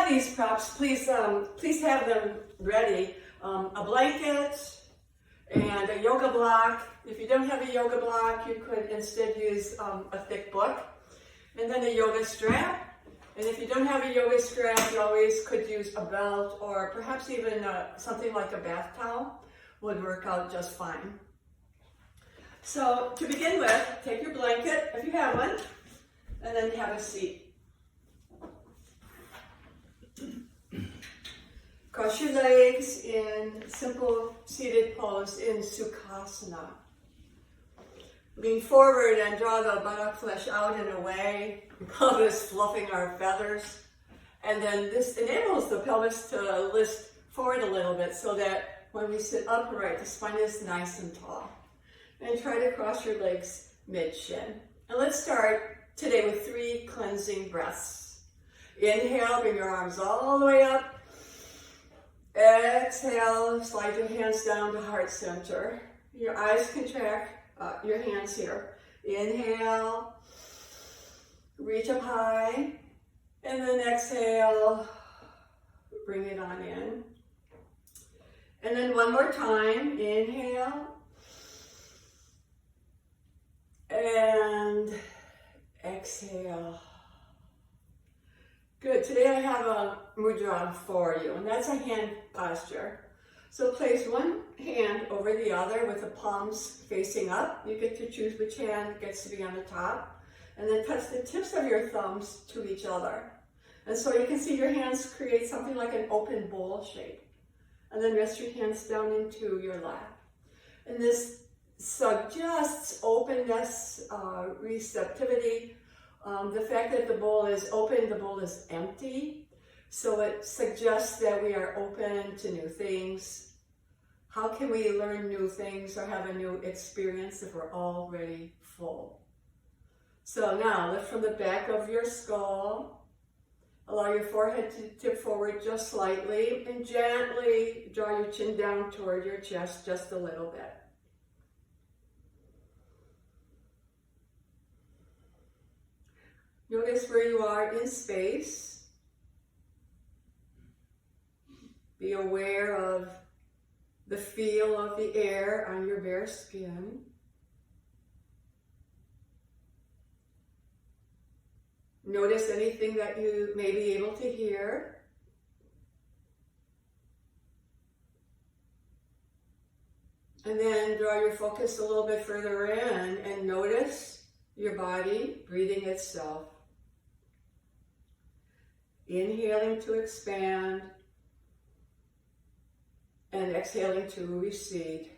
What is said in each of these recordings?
have these props, please have them ready. A blanket and a yoga block. If you don't have a yoga block, you could instead use a thick book. And then a yoga strap. And if you don't have a yoga strap, you always could use a belt or perhaps even something like a bath towel would work out just fine. So to begin with, take your blanket, if you have one, and then have a seat. Cross your legs in simple seated pose in Sukhasana. Lean forward and draw the buttock flesh out and away. We call this fluffing our feathers. And then this enables the pelvis to lift forward a little bit so that when we sit upright, the spine is nice and tall. And try to cross your legs mid-shin. And let's start today with 3 cleansing breaths. Inhale, bring your arms all the way up. Exhale, slide your hands down to heart center. Your eyes contract, your hands here. Inhale, reach up high. And then exhale, bring it on in. And then one more time, inhale. And exhale. Good. Today I have a mudra for you, and that's a hand posture. So place one hand over the other with the palms facing up. You get to choose which hand gets to be on the top. And then touch the tips of your thumbs to each other. And so you can see your hands create something like an open bowl shape. And then rest your hands down into your lap. And this suggests openness, receptivity. The fact that the bowl is open, the bowl is empty. So it suggests that we are open to new things. How can we learn new things or have a new experience if we're already full? So now lift from the back of your skull. Allow your forehead to tip forward just slightly and gently draw your chin down toward your chest just a little bit. Notice where you are in space. Be aware of the feel of the air on your bare skin. Notice anything that you may be able to hear. And then draw your focus a little bit further in and notice your body breathing itself. Inhaling to expand and exhaling to recede.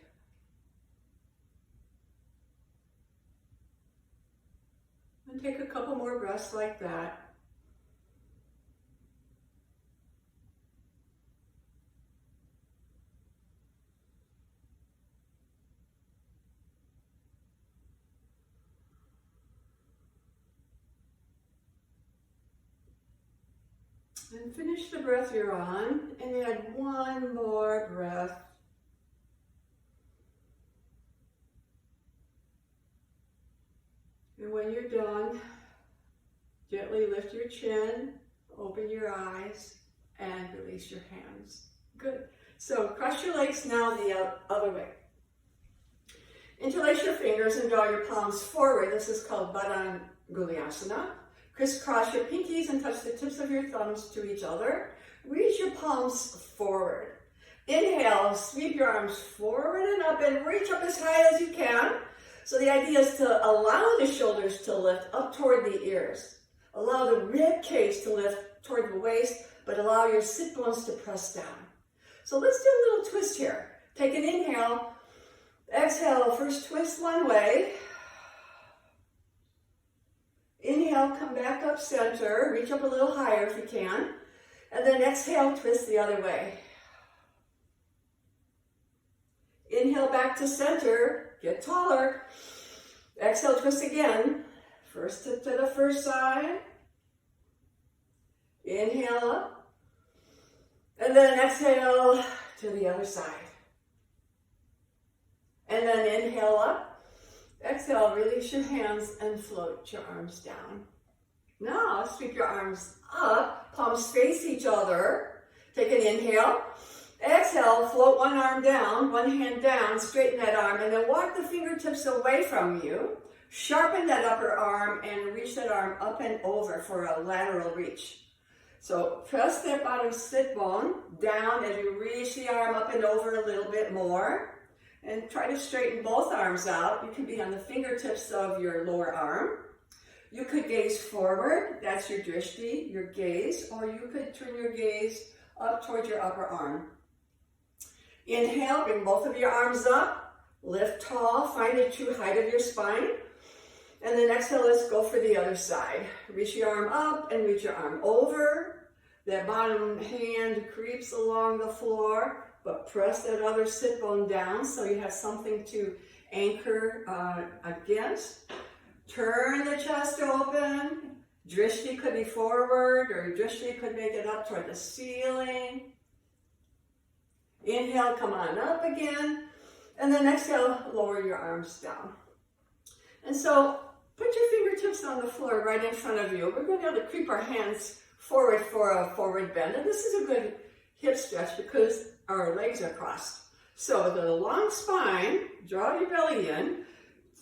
And take a couple more breaths like that. And finish the breath you're on and add one more breath. And when you're done, gently lift your chin, open your eyes, and release your hands. Good. So cross your legs now the other way. Interlace your fingers and draw your palms forward. This is called Badanguliasana. Crisscross your pinkies and touch the tips of your thumbs to each other. Reach your palms forward. Inhale, sweep your arms forward and up and reach up as high as you can. So the idea is to allow the shoulders to lift up toward the ears. Allow the rib cage to lift toward the waist, but allow your sit bones to press down. So let's do a little twist here. Take an inhale. Exhale, first twist one way. Inhale, come back up center. Reach up a little higher if you can. And then exhale, twist the other way. Inhale back to center. Get taller. Exhale, twist again. First to the first side. Inhale up. And then exhale to the other side. And then inhale up. Exhale, release your hands and float your arms down. Now sweep your arms up, palms face each other. Take an inhale. Exhale, float one arm down, one hand down, straighten that arm, and then walk the fingertips away from you. Sharpen that upper arm and reach that arm up and over for a lateral reach. So press that bottom sit bone down as you reach the arm up and over a little bit more. And try to straighten both arms out. You can be on the fingertips of your lower arm. You could gaze forward, that's your drishti, your gaze, or you could turn your gaze up towards your upper arm. Inhale, bring both of your arms up, lift tall, find the true height of your spine. And then exhale, let's go for the other side. Reach your arm up and reach your arm over. That bottom hand creeps along the floor, but press that other sit bone down so you have something to anchor against. Turn the chest open. Drishti could be forward, or drishti could make it up toward the ceiling. Inhale, come on up again. And then exhale, lower your arms down. And so put your fingertips on the floor right in front of you. We're going to be able to creep our hands forward for a forward bend. And this is a good hip stretch because our legs are crossed. So with a long spine, draw your belly in.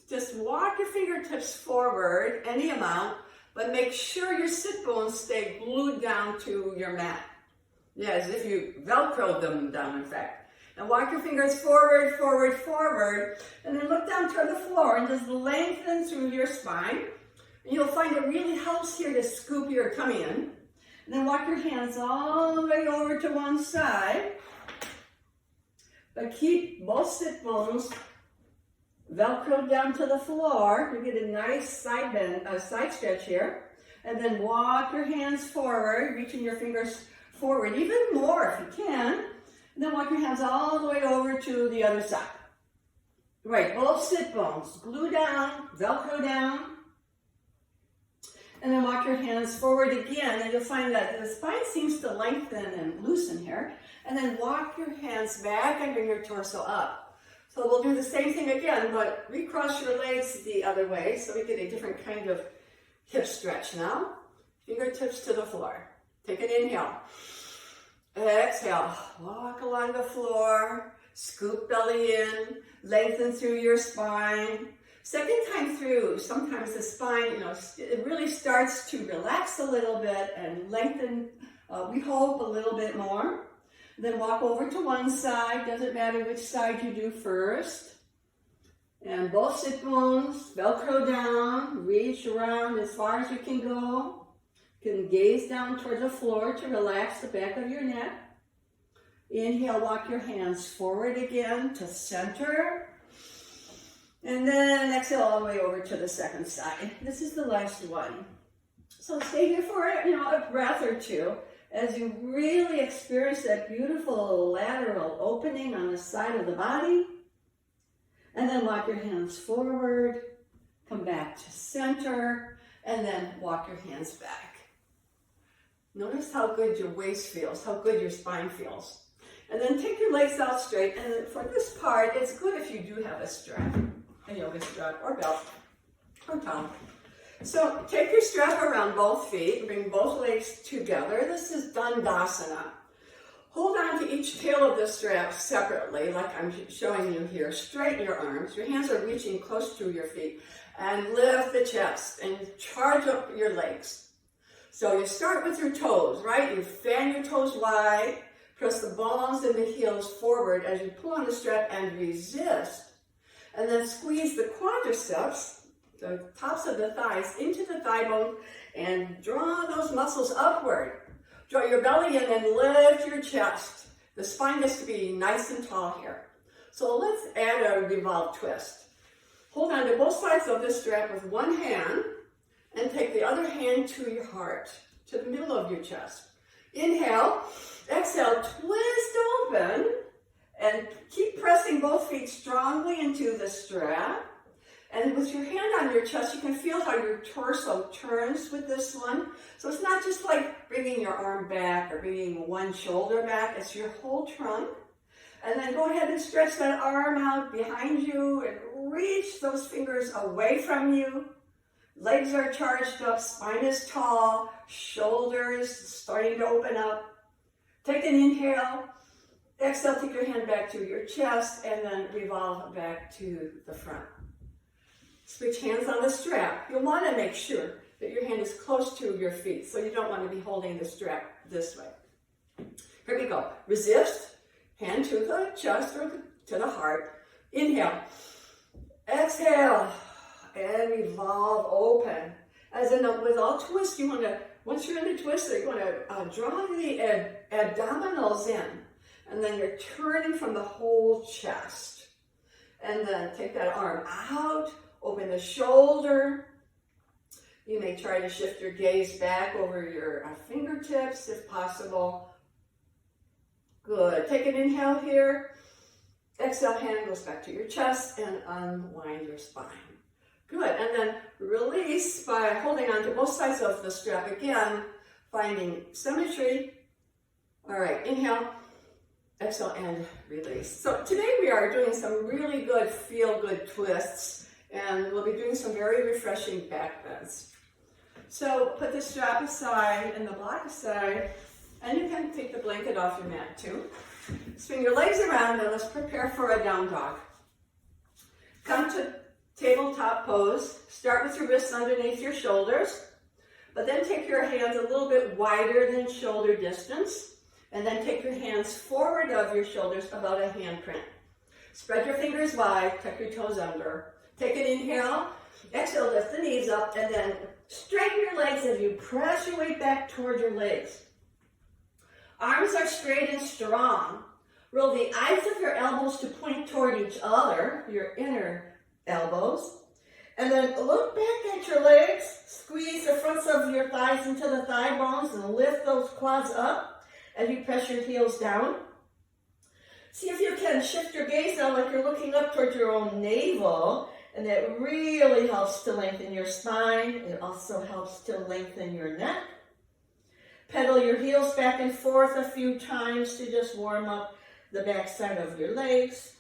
Just walk your fingertips forward any amount, but make sure your sit bones stay glued down to your mat. Yeah, as if you Velcroed them down, in fact. And walk your fingers forward, forward, forward, and then look down toward the floor and just lengthen through your spine. And you'll find it really helps here to scoop your tummy in. And then walk your hands all the way over to one side. But keep both sit bones Velcroed down to the floor. You get a nice side bend, side stretch here. And then walk your hands forward, reaching your fingers forward, even more if you can. And then walk your hands all the way over to the other side. Right, both sit bones, glue down, Velcro down. And then walk your hands forward again, and you'll find that the spine seems to lengthen and loosen here. And then walk your hands back and bring your torso up. So we'll do the same thing again, but recross your legs the other way so we get a different kind of hip stretch now. Fingertips to the floor. Take an inhale. Exhale. Walk along the floor. Scoop belly in. Lengthen through your spine. Second time through, sometimes the spine, it really starts to relax a little bit and lengthen, we hope, a little bit more. Then walk over to one side, doesn't matter which side you do first. And both sit bones, Velcro down, reach around as far as you can go. You can gaze down toward the floor to relax the back of your neck. Inhale, walk your hands forward again to center. And then exhale all the way over to the second side. This is the last one. So stay here for a breath or two as you really experience that beautiful lateral opening on the side of the body. And then walk your hands forward, come back to center, and then walk your hands back. Notice how good your waist feels, how good your spine feels. And then take your legs out straight, and for this part, it's good if you do have a strap, a yoga strap or belt or towel. So take your strap around both feet, bring both legs together. This is Dandasana. Hold on to each tail of the strap separately, like I'm showing you here. Straighten your arms. Your hands are reaching close to your feet. And lift the chest and charge up your legs. So you start with your toes, right? You fan your toes wide. Press the balls and the heels forward as you pull on the strap and resist. And then squeeze the quadriceps, the tops of the thighs, into the thigh bone and draw those muscles upward. Draw your belly in and lift your chest. The spine has to be nice and tall here. So let's add a revolve twist. Hold on to both sides of the strap with one hand and take the other hand to your heart, to the middle of your chest. Inhale, exhale, twist open and keep pressing both feet strongly into the strap. And with your hand on your chest, you can feel how your torso turns with this one. So it's not just like bringing your arm back or bringing one shoulder back, it's your whole trunk. And then go ahead and stretch that arm out behind you and reach those fingers away from you. Legs are charged up, spine is tall, shoulders starting to open up. Take an inhale. Exhale, take your hand back to your chest and then revolve back to the front. Switch hands on the strap. You'll want to make sure that your hand is close to your feet, so you don't want to be holding the strap this way. Here we go. Resist. Hand to the chest or to the heart. Inhale. Exhale. And revolve open. As in with all twists, you want to, once you're in the twist, you want to draw the abdominals in. And then you're turning from the whole chest. And then take that arm out. Open the shoulder. You may try to shift your gaze back over your fingertips if possible. Good. Take an inhale here. Exhale, hand goes back to your chest and unwind your spine. Good. And then release by holding on to both sides of the strap again, finding symmetry. All right. Inhale. Exhale and release. So today we are doing some really good feel-good twists. And we'll be doing some very refreshing back bends. So put the strap aside and the block aside, and you can take the blanket off your mat too. Swing your legs around and let's prepare for a down dog. Come to tabletop pose. Start with your wrists underneath your shoulders, but then take your hands a little bit wider than shoulder distance, and then take your hands forward of your shoulders about a handprint. Spread your fingers wide, tuck your toes under. Take an inhale, exhale, lift the knees up, and then straighten your legs as you press your weight back toward your legs. Arms are straight and strong. Roll the eyes of your elbows to point toward each other, your inner elbows. And then look back at your legs, squeeze the fronts of your thighs into the thigh bones and lift those quads up as you press your heels down. See if you can shift your gaze now like you're looking up towards your own navel. And that really helps to lengthen your spine. It also helps to lengthen your neck. Pedal your heels back and forth a few times to just warm up the back side of your legs.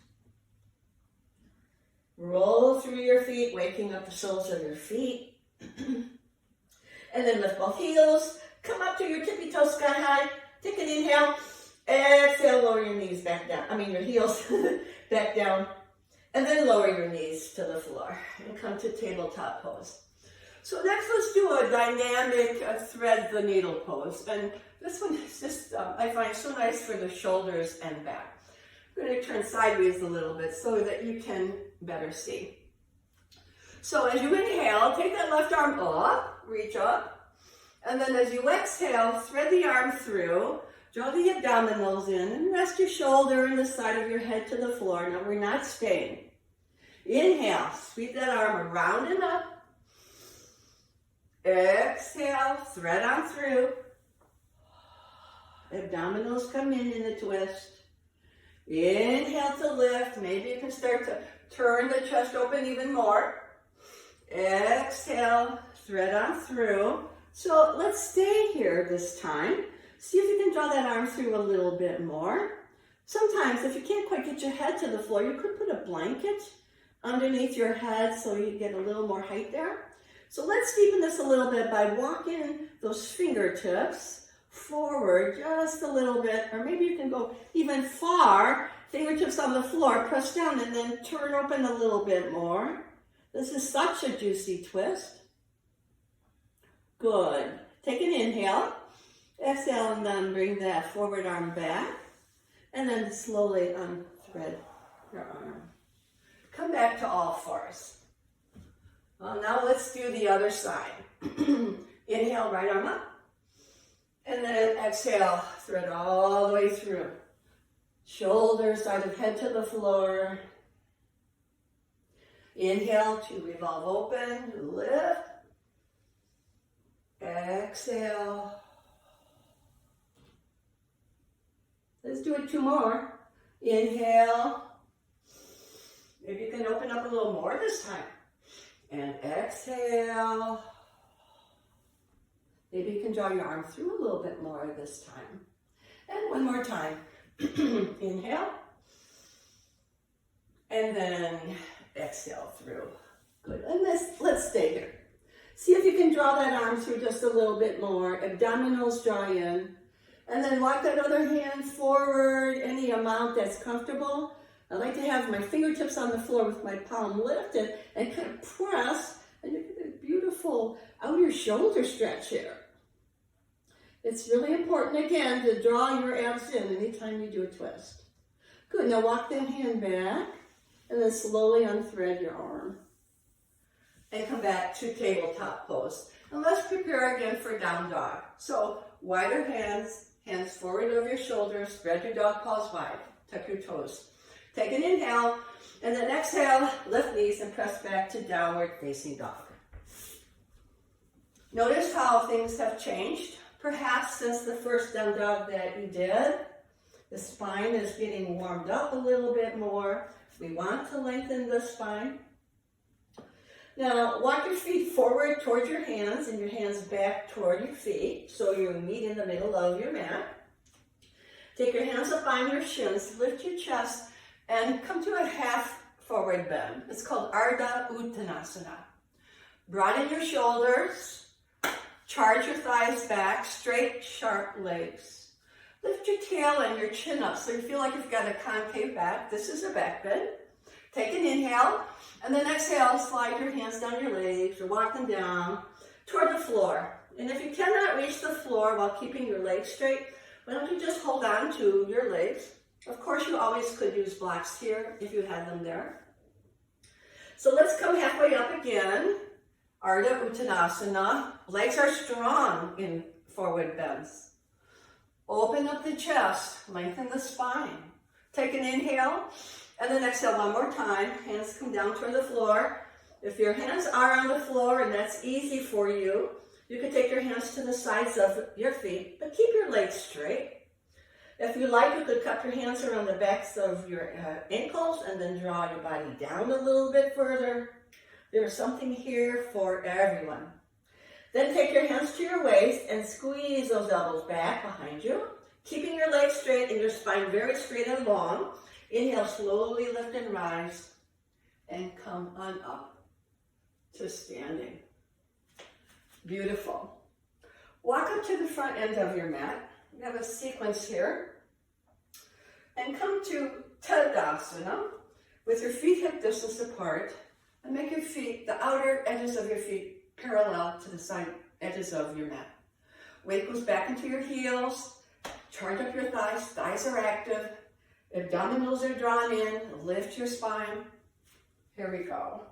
Roll through your feet, waking up the soles of your feet. And then lift both heels. Come up to your tippy toes sky high. Take an inhale. Exhale, lower your knees back down. Your heels back down. And then lower your knees to the floor and come to tabletop pose. So next, let's do a dynamic thread the needle pose. And this one is just, I find so nice for the shoulders and back. I'm going to turn sideways a little bit so that you can better see. So as you inhale, take that left arm up, reach up. And then as you exhale, thread the arm through. Draw the abdominals in and rest your shoulder and the side of your head to the floor. Now we're not staying. Inhale, sweep that arm around and up. Exhale, thread on through. Abdominals come in the twist. Inhale to lift. Maybe you can start to turn the chest open even more. Exhale, thread on through. So let's stay here this time. See if you can draw that arm through a little bit more. Sometimes, if you can't quite get your head to the floor, you could put a blanket underneath your head so you get a little more height there. So let's deepen this a little bit by walking those fingertips forward just a little bit, or maybe you can go even far, fingertips on the floor, press down, and then turn open a little bit more. This is such a juicy twist. Good. Take an inhale. Exhale and then bring that forward arm back. And then slowly unthread your arm. Come back to all fours. Well, now let's do the other side. Inhale, right arm up. And then exhale, thread all the way through. Shoulders, side of head to the floor. Inhale to revolve open, lift. Exhale. Let's do it 2 more. Inhale. Maybe you can open up a little more this time. And exhale. Maybe you can draw your arm through a little bit more this time. And one more time. Inhale. And then exhale through. Good. And let's stay here. See if you can draw that arm through just a little bit more. Abdominals draw in. And then walk that other hand forward any amount that's comfortable. I like to have my fingertips on the floor with my palm lifted and kind of press, and you get a beautiful outer shoulder stretch here. It's really important, again, to draw your abs in anytime you do a twist. Good, now walk that hand back, and then slowly unthread your arm. And come back to tabletop pose. And let's prepare again for down dog. So, wider hands, hands forward over your shoulders, spread your dog paws wide, tuck your toes. Take an inhale, and then exhale, lift knees and press back to downward facing dog. Notice how things have changed. Perhaps since the first down dog that you did, the spine is getting warmed up a little bit more. We want to lengthen the spine. Now, walk your feet forward towards your hands and your hands back toward your feet so you meet in the middle of your mat. Take your hands up on your shins, lift your chest, and come to a half forward bend. It's called Ardha Uttanasana. Broaden your shoulders, charge your thighs back, straight, sharp legs. Lift your tail and your chin up so you feel like you've got a concave back. This is a back bend. Take an inhale, and then exhale, slide your hands down your legs or walk them down toward the floor. And if you cannot reach the floor while keeping your legs straight, why don't you just hold on to your legs? Of course, you always could use blocks here if you had them there. So let's come halfway up again. Ardha Uttanasana. Legs are strong in forward bends. Open up the chest, lengthen the spine. Take an inhale, and then exhale one more time. Hands come down toward the floor. If your hands are on the floor and that's easy for you, you can take your hands to the sides of your feet, but keep your legs straight. If you like, you could cup your hands around the backs of your ankles and then draw your body down a little bit further. There's something here for everyone. Then take your hands to your waist and squeeze those elbows back behind you, keeping your legs straight and your spine very straight and long. Inhale, slowly lift and rise, and come on up to standing. Beautiful. Walk up to the front end of your mat. We have a sequence here. And come to Tadasana with your feet hip distance apart, and make your feet, the outer edges of your feet, parallel to the side edges of your mat. Weight goes back into your heels. Charge up your thighs. Thighs are active. Abdominals are drawn in. Lift your spine. Here we go.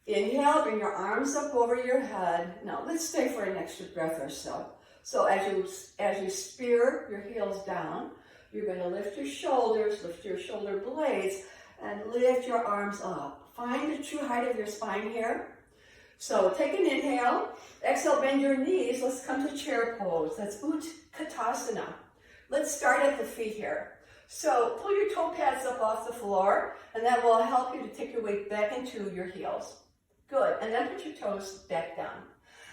Inhale, bring your arms up over your head. Now let's stay for an extra breath or so. So as you spear your heels down, you're going to lift your shoulders, lift your shoulder blades, and lift your arms up. Find the true height of your spine here. So take an inhale. Exhale, bend your knees. Let's come to chair pose. That's Utkatasana. Let's start at the feet here. So pull your toe pads up off the floor, and that will help you to take your weight back into your heels. Good. And then put your toes back down.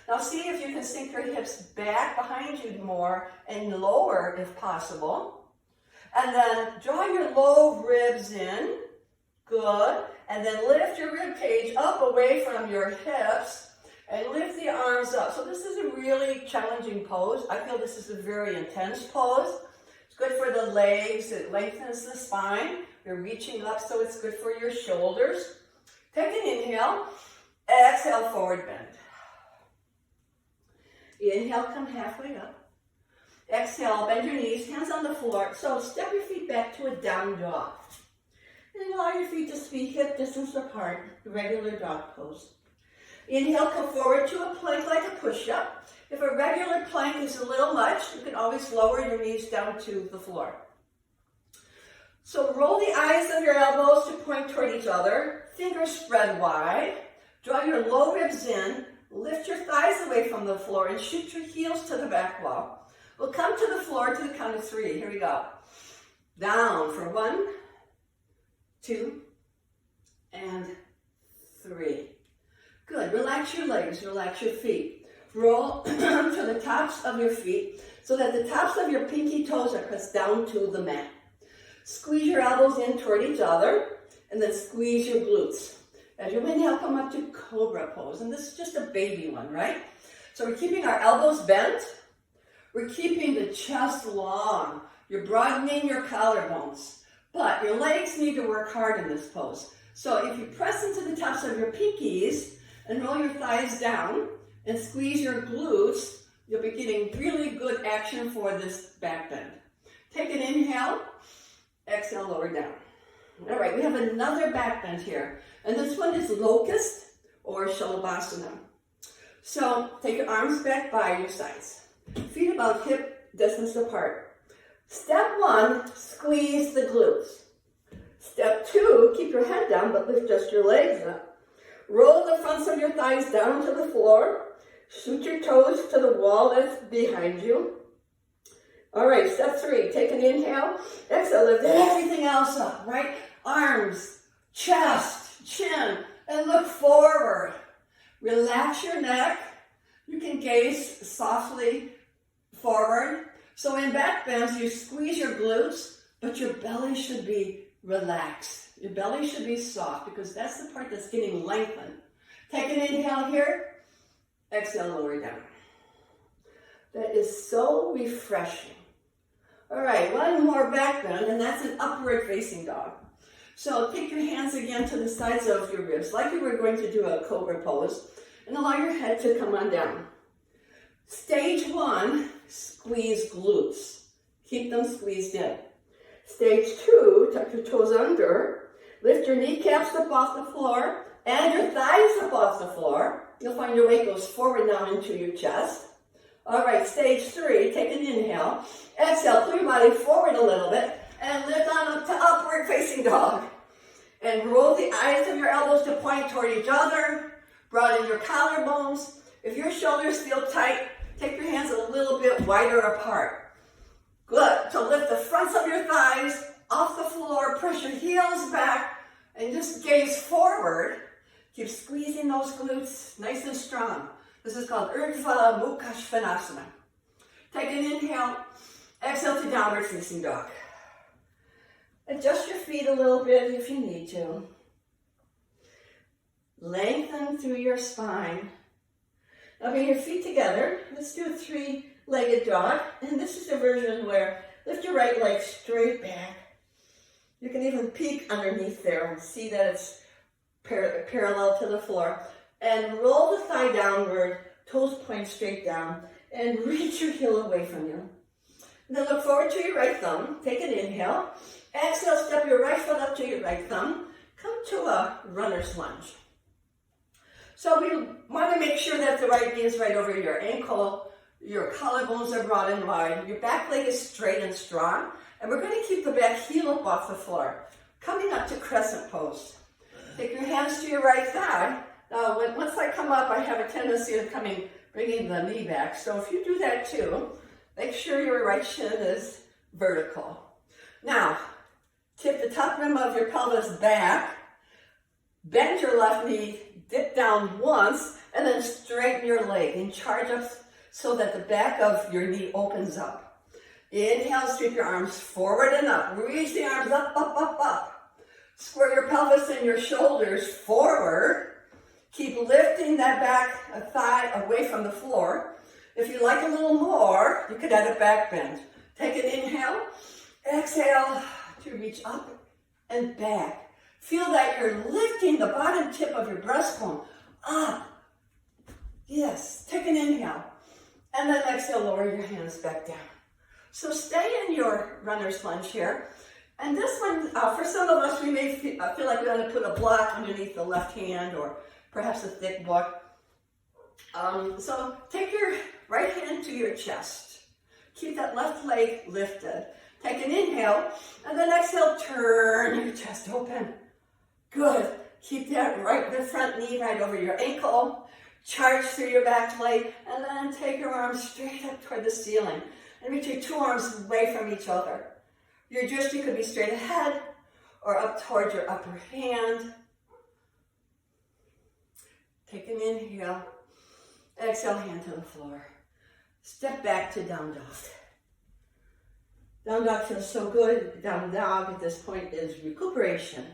Now see if you can sink your hips back behind you more and lower if possible. And then draw your low ribs in. Good. And then lift your rib cage up away from your hips and lift the arms up. So this is a really challenging pose. I feel this is a very intense pose. It's good for the legs. It lengthens the spine. You're reaching up, so it's good for your shoulders. Take an inhale. Exhale, forward bend. Inhale, come halfway up. Exhale, bend your knees, hands on the floor. So step your feet back to a down dog. And allow your feet to be hip distance apart, regular dog pose. Inhale, come forward to a plank like a push-up. If a regular plank is a little much, you can always lower your knees down to the floor. So roll the eyes of your elbows to point toward each other. Fingers spread wide. Draw your low ribs in. Lift your thighs away from the floor and shoot your heels to the back wall. We'll come to the floor to the count of 3. Here we go. Down for 1, 2, and 3. Good. Relax your legs, relax your feet. Roll to the tops of your feet so that the tops of your pinky toes are pressed down to the mat. Squeeze your elbows in toward each other and then squeeze your glutes. As you inhale, come up to cobra pose. And this is just a baby one, right? So we're keeping our elbows bent. We're keeping the chest long. You're broadening your collarbones. But your legs need to work hard in this pose. So if you press into the tops of your pinkies and roll your thighs down and squeeze your glutes, you'll be getting really good action for this back bend. Take an inhale, exhale, lower down. All right, we have another back bend here. And this one is locust or shalabhasana. So take your arms back by your sides. Feet about hip distance apart. Step one, squeeze the glutes. Step two, keep your head down, but lift just your legs up. Roll the fronts of your thighs down to the floor. Shoot your toes to the wall that's behind you. All right, step three, take an inhale. Exhale, lift everything else up, right? Arms, chest, chin, and look forward. Relax your neck. You can gaze softly forward. So in back bends, you squeeze your glutes, but your belly should be relaxed. Your belly should be soft because that's the part that's getting lengthened. Take an inhale here. Exhale, lower down. That is so refreshing. All right, one more back bend, and that's an upward facing dog. So take your hands again to the sides of your ribs, like you were going to do a cobra pose, and allow your head to come on down. Stage one, squeeze glutes. Keep them squeezed in. Stage two, tuck your toes under, lift your kneecaps up off the floor, and your thighs up off the floor. You'll find your weight goes forward now into your chest. All right, stage three, take an inhale. Exhale, pull your body forward a little bit, and lift on up to upward facing dog. And roll the eyes of your elbows to point toward each other. Broaden your collarbones. If your shoulders feel tight, take your hands a little bit wider apart. Good. So lift the fronts of your thighs off the floor, press your heels back, and just gaze forward. Keep squeezing those glutes nice and strong. This is called Urdhva Mukha Svanasana. Take an inhale, exhale to downward facing dog. Adjust your feet a little bit if you need to. Lengthen through your spine. Now bring your feet together. Let's do a three-legged dog. And this is a version where lift your right leg straight back. You can even peek underneath there and see that it's parallel to the floor. And roll the thigh downward, toes point straight down, and reach your heel away from you. Then look forward to your right thumb. Take an inhale. Exhale, step your right foot up to your right thumb. Come to a runner's lunge. So we want to make sure that the right knee is right over your ankle. Your collarbones are broad and wide. Your back leg is straight and strong. And we're going to keep the back heel up off the floor. Coming up to crescent pose. Take your hands to your right thigh. Now, once I come up, I have a tendency of bringing the knee back. So if you do that too, make sure your right shin is vertical. Now, tip the top rim of your pelvis back. Bend your left knee, dip down once, and then straighten your leg and charge up so that the back of your knee opens up. Inhale, sweep your arms forward and up. Reach the arms up, up, up, up. Square your pelvis and your shoulders forward. Keep lifting that back thigh away from the floor. If you like a little more, you could add a back bend. Take an inhale, exhale to reach up and back. Feel that you're lifting the bottom tip of your breastbone up. Yes, take an inhale. And then exhale, lower your hands back down. So stay in your runner's lunge here. And this one, for some of us, we may feel like we want to put a block underneath the left hand or perhaps a thick book. So take your right hand to your chest. Keep that left leg lifted. Take an inhale, and then exhale, turn your chest open. Good. Keep the front knee right over your ankle. Charge through your back leg, and then take your arms straight up toward the ceiling. And reach your two arms away from each other. Your drishti could be straight ahead or up towards your upper hand. Take an inhale. Exhale, hand to the floor. Step back to down dog. Down dog feels so good. Down dog at this point is recuperation.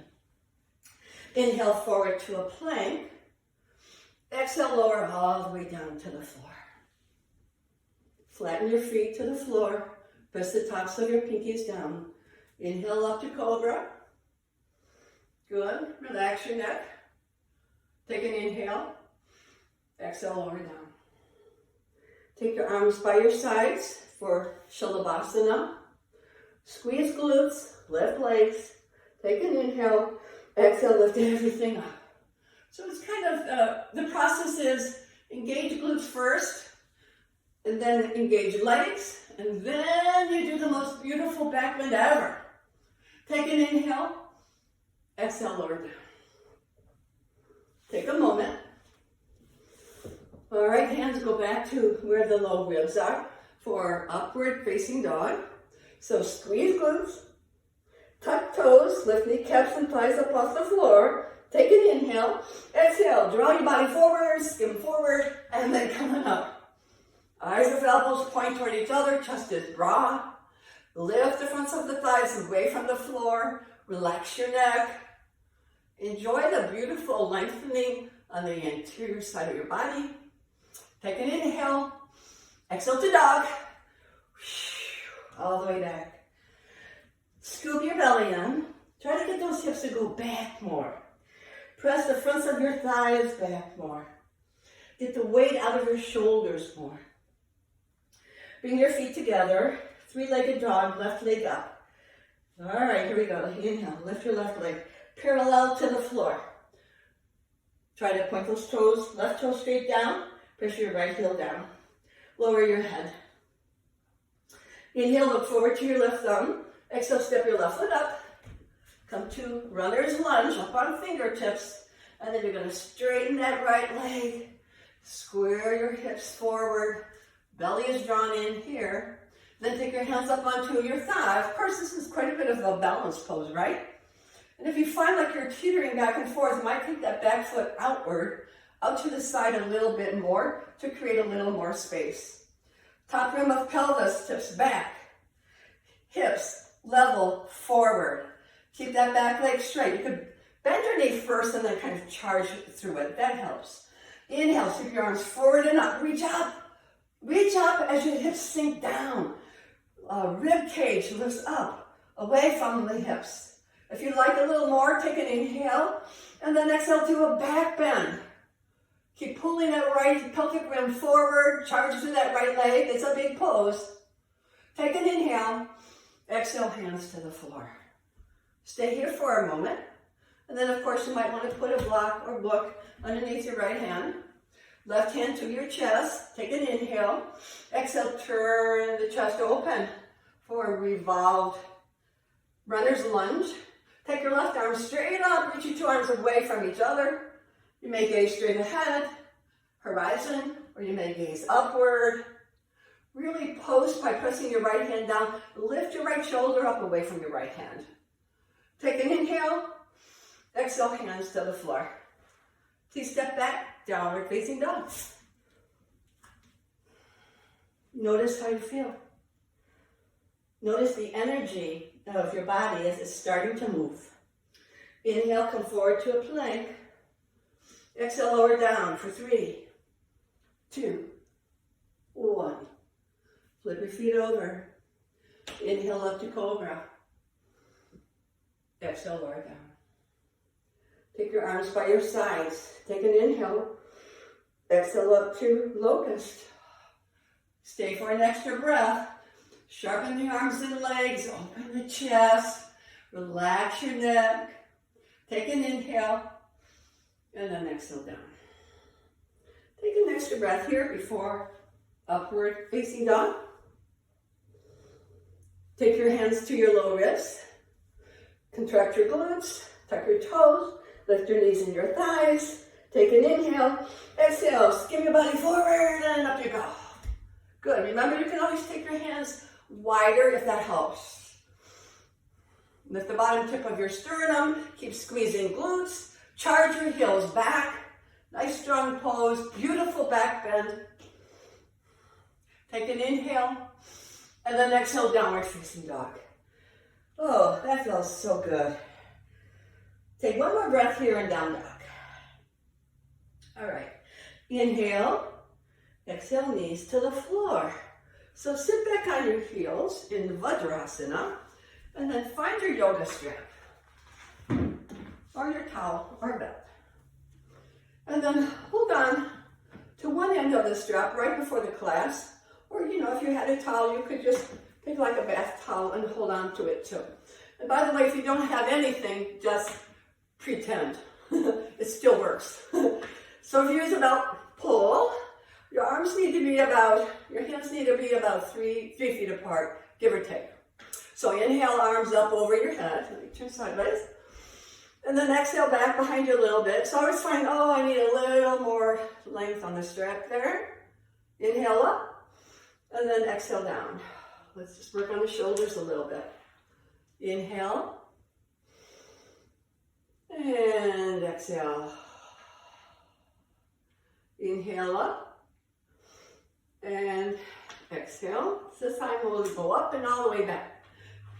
Inhale forward to a plank. Exhale, lower all the way down to the floor. Flatten your feet to the floor. Press the tops of your pinkies down. Inhale up to cobra. Good. Relax your neck. Take an inhale. Exhale, lower down. Take your arms by your sides for Shalabhasana. Squeeze glutes, lift legs. Take an inhale. Exhale, lift everything up. So it's kind of, the process is engage glutes first, and then engage legs, and then you do the most beautiful back bend ever. Take an inhale, exhale, lower down. Take a moment. All right, hands go back to where the low ribs are for upward facing dog. So squeeze glutes, tuck toes, lift kneecaps and thighs up off the floor. Take an inhale, exhale, draw your body forward, skim forward, and then coming up. Eyes of elbows point toward each other, chest is broad. Lift the fronts of the thighs away from the floor. Relax your neck. Enjoy the beautiful lengthening on the interior side of your body. Take an inhale. Exhale to dog. All the way back. Scoop your belly in. Try to get those hips to go back more. Press the fronts of your thighs back more. Get the weight out of your shoulders more. Bring your feet together. Three-legged dog, left leg up. All right, here we go. Inhale, lift your left leg parallel to the floor. Try to point those toes, left toe straight down. Press your right heel down. Lower your head. Inhale, look forward to your left thumb. Exhale, step your left foot up. Come to runner's lunge, up on fingertips. And then you're going to straighten that right leg. Square your hips forward. Belly is drawn in here. Then take your hands up onto your thigh. Of course, this is quite a bit of a balance pose, right? And if you find like you're teetering back and forth, you might take that back foot outward, out to the side a little bit more to create a little more space. Top rim of pelvis tips back. Hips level forward. Keep that back leg straight. You could bend your knee first and then kind of charge through it. That helps. Inhale, sweep your arms forward and up. Reach up. Reach up as your hips sink down. Rib cage lifts up, away from the hips. If you'd like a little more, take an inhale, and then exhale to a back bend. Keep pulling that right pelvic rim forward, charge through that right leg. It's a big pose. Take an inhale, exhale, hands to the floor. Stay here for a moment, and then of course you might want to put a block or book underneath your right hand. Left hand to your chest. Take an inhale. Exhale, turn the chest open for a revolved runner's lunge. Take your left arm straight up. Reach your two arms away from each other. You may gaze straight ahead, horizon, or you may gaze upward. Really post by pressing your right hand down. Lift your right shoulder up away from your right hand. Take an inhale. Exhale, hands to the floor. Please step back, downward facing dog. Notice how you feel. Notice the energy of your body as it's starting to move. Inhale, come forward to a plank. Exhale, lower down for 3, 2, 1. Flip your feet over. Inhale up to cobra. Exhale, lower down. Take your arms by your sides. Take an inhale. Exhale up to locust. Stay for an extra breath. Sharpen the arms and legs. Open the chest. Relax your neck. Take an inhale. And then exhale down. Take an extra breath here before upward facing dog. Take your hands to your low ribs. Contract your glutes. Tuck your toes. Lift your knees and your thighs. Take an inhale. Exhale. Skim your body forward and up you go. Good. Remember, you can always take your hands wider if that helps. Lift the bottom tip of your sternum. Keep squeezing glutes. Charge your heels back. Nice strong pose. Beautiful back bend. Take an inhale. And then exhale, downward facing dog. Oh, that feels so good. Take one more breath here and down dog. All right. Inhale. Exhale, knees to the floor. So sit back on your heels in Vajrasana and then find your yoga strap or your towel or belt. And then hold on to one end of the strap right before the clasp. Or, you know, if you had a towel, you could just take like a bath towel and hold on to it too. And by the way, if you don't have anything, just pretend. It still works. So if you use a belt, pull. Your arms need to be about, your hands need to be about 3 feet apart, give or take. So inhale, arms up over your head. Let me turn sideways. And then exhale back behind you a little bit. So I was finding, oh, I need a little more length on the strap there. Inhale up, and then exhale down. Let's just work on the shoulders a little bit. Inhale, and exhale. Inhale up, and exhale. This time we'll go up and all the way back.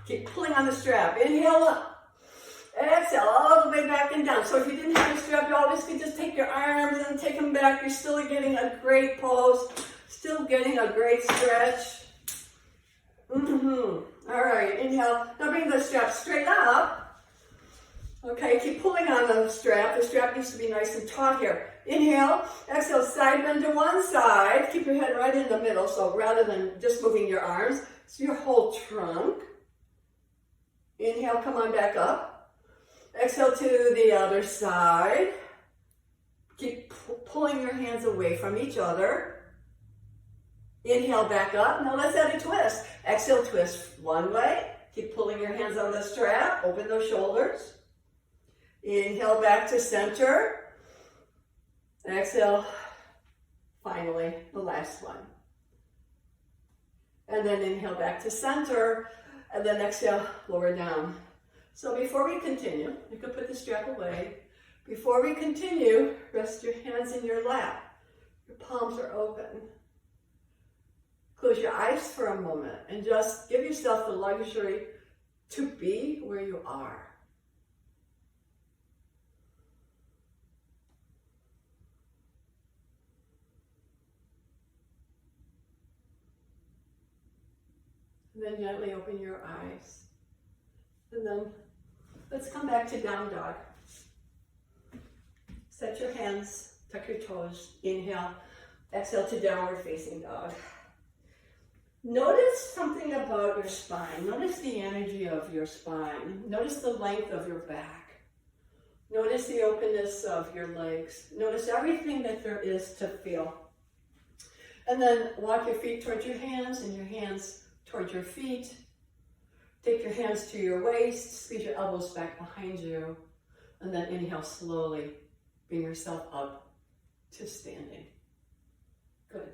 Keep pulling on the strap. Inhale up. Exhale all the way back and down. So if you didn't have a strap, you always could just take your arms and take them back. You're still getting a great pose. Still getting a great stretch. All right, inhale. Now bring the strap straight up. Okay, keep pulling on the strap. The strap needs to be nice and taut here. Inhale, exhale, side bend to one side. Keep your head right in the middle. So rather than just moving your arms, so your whole trunk. Inhale, come on back up. Exhale to the other side. Keep pulling your hands away from each other. Inhale back up. Now let's add a twist. Exhale, twist one way. Keep pulling your hands on the strap. Open those shoulders. Inhale back to center. Exhale, finally, the last one. And then inhale back to center. And then exhale, lower down. So before we continue, you can put the strap away. Before we continue, rest your hands in your lap. Your palms are open. Close your eyes for a moment and just give yourself the luxury to be where you are. And then gently open your eyes. And then let's come back to down dog. Set your hands, tuck your toes, inhale, exhale to downward facing dog. Notice something about your spine. Notice the energy of your spine. Notice the length of your back. Notice the openness of your legs. Notice everything that there is to feel. And then walk your feet towards your hands and your hands towards your feet. Take your hands to your waist, squeeze your elbows back behind you, and then inhale slowly. Bring yourself up to standing. Good.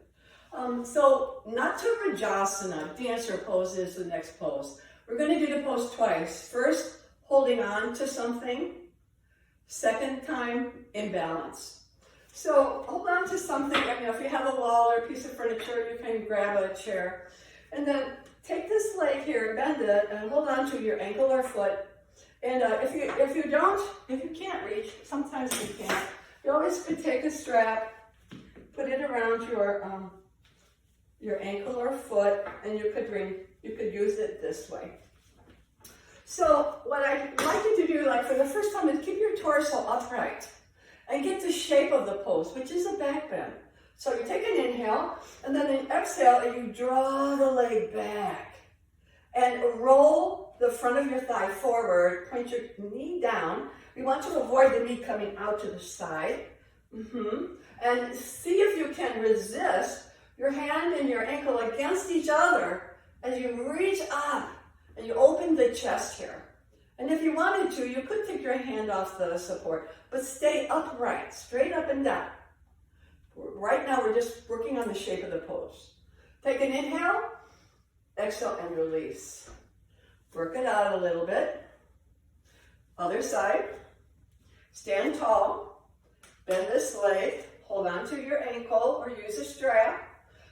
So Natarajasana, dancer pose, is the next pose. We're going to do the pose twice. First, holding on to something. Second time, in balance. So hold on to something. If you have a wall or a piece of furniture, you can grab a chair. And then take this leg here, bend it, and hold on to your ankle or foot. And if you can't reach, sometimes you can't, you always could take a strap, put it around your ankle or foot, and you could use it this way. So what I'd like you to do, like for the first time, is keep your torso upright and get the shape of the pose, which is a back bend. So you take an inhale, and then an exhale, and you draw the leg back. And roll the front of your thigh forward, point your knee down. We want to avoid the knee coming out to the side. And see if you can resist your hand and your ankle against each other as you reach up and you open the chest here. And if you wanted to, you could take your hand off the support, but stay upright, straight up and down. Right now, we're just working on the shape of the pose. Take an inhale, exhale, and release. Work it out a little bit. Other side. Stand tall. Bend this leg. Hold on to your ankle or use a strap.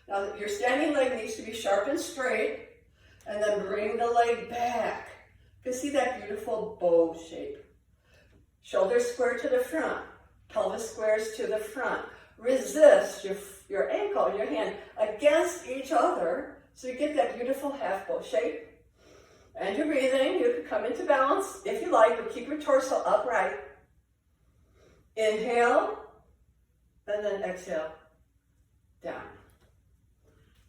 Now, your standing leg needs to be sharp and straight. And then bring the leg back. You can see that beautiful bow shape. Shoulders square to the front. Pelvis squares to the front. Resist your ankle and your hand against each other so you get that beautiful half bow shape. And you're breathing. You can come into balance if you like, but keep your torso upright. Inhale, and then exhale, down.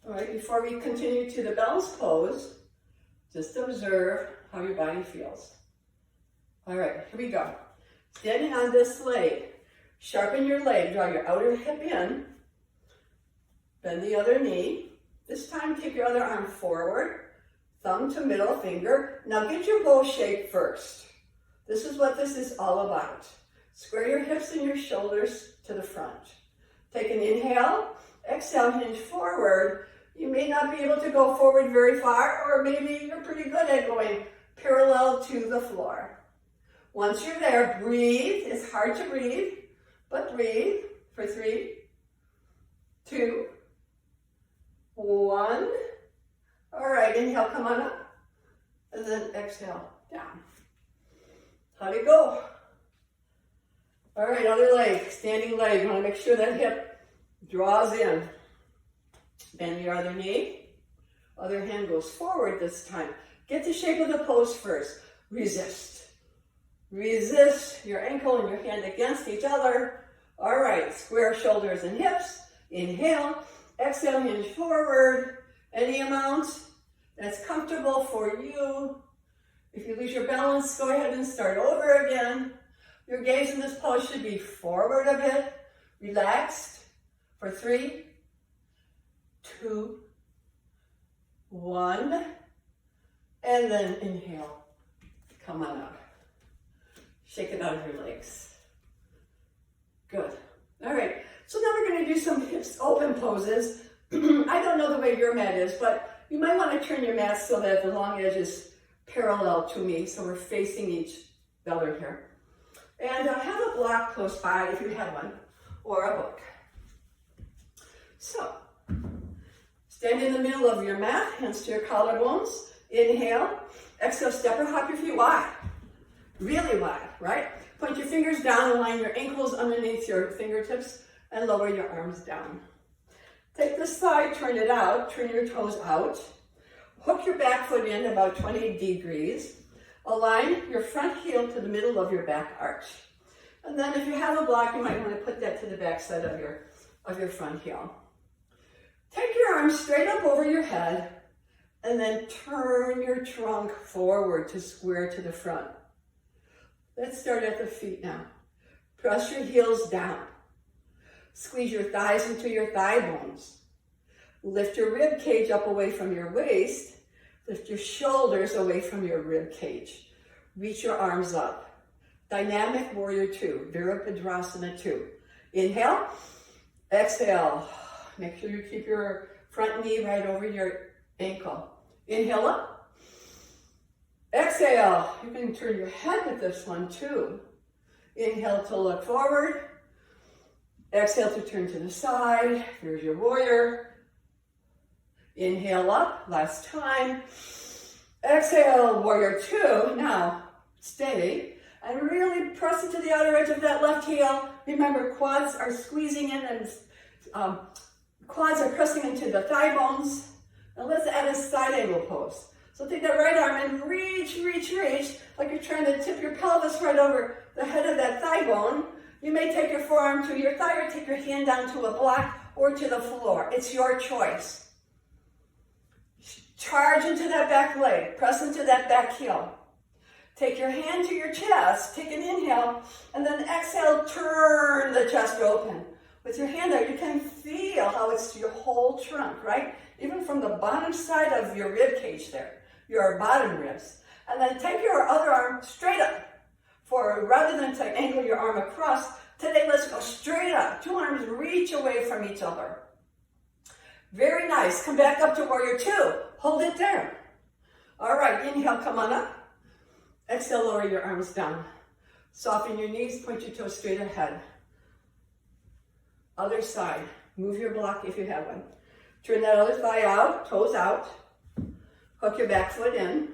All right, before we continue to the balance pose, just observe how your body feels. All right, here we go. Standing on this leg, sharpen your leg, draw your outer hip in, bend the other knee. This time, kick your other arm forward, thumb to middle finger. Now get your bow shape first. This is what this is all about. Square your hips and your shoulders to the front. Take an inhale, exhale, hinge forward. You may not be able to go forward very far, or maybe you're pretty good at going parallel to the floor. Once you're there, breathe. It's hard to breathe, but breathe for 3, 2, 1. All right, inhale, come on up, and then exhale, down. How'd it go? All right, other leg, standing leg. You want to make sure that hip draws in. Bend your other knee. Other hand goes forward this time. Get the shape of the pose first. Resist. Resist your ankle and your hand against each other. All right, square shoulders and hips. Inhale, exhale, hinge forward. Any amount that's comfortable for you. If you lose your balance, go ahead and start over again. Your gaze in this pose should be forward a bit, relaxed, for 3, 2, 1, and then inhale. Come on up. Shake it out of your legs. Good. All right, so now we're going to do some hips open poses. I don't know the way your mat is, but you might want to turn your mat so that the long edge is parallel to me, so we're facing each other here. And have a block close by if you have one, or a book. So, stand in the middle of your mat, hands to your collarbones. Inhale, exhale, step or hop your feet wide. Really wide, right? Point your fingers down, align your ankles underneath your fingertips, and lower your arms down. Take the side, turn it out, turn your toes out. Hook your back foot in about 20 degrees. Align your front heel to the middle of your back arch. And then if you have a block, you might want to put that to the back side of your front heel. Take your arms straight up over your head and then turn your trunk forward to square to the front. Let's start at the feet now. Press your heels down. Squeeze your thighs into your thigh bones. Lift your rib cage up away from your waist. Lift your shoulders away from your rib cage. Reach your arms up. Dynamic warrior 2, Virabhadrasana 2. Inhale, exhale. Make sure you keep your front knee right over your ankle. Inhale up. Exhale. You can turn your head with this one too. Inhale to look forward. Exhale to turn to the side. Here's your warrior. Inhale up, last time. Exhale, warrior 2. Now, stay and really press into the outer edge of that left heel. Remember, quads are squeezing in and quads are pressing into the thigh bones. Now let's add a side angle pose. So take that right arm and reach, like you're trying to tip your pelvis right over the head of that thigh bone. You may take your forearm to your thigh or take your hand down to a block or to the floor. It's your choice. Charge into that back leg. Press into that back heel. Take your hand to your chest. Take an inhale. And then exhale, turn the chest open. With your hand out, you can feel how it's your whole trunk, right? Even from the bottom side of your rib cage there. Your bottom ribs. And then take your other arm straight up. Rather than to angle your arm across, today let's go straight up. 2 arms reach away from each other. Very nice. Come back up to warrior 2. Hold it there. All right, inhale, come on up. Exhale, lower your arms down. Soften your knees, point your toes straight ahead. Other side. Move your block if you have one. Turn that other thigh out, toes out. Hook your back foot in.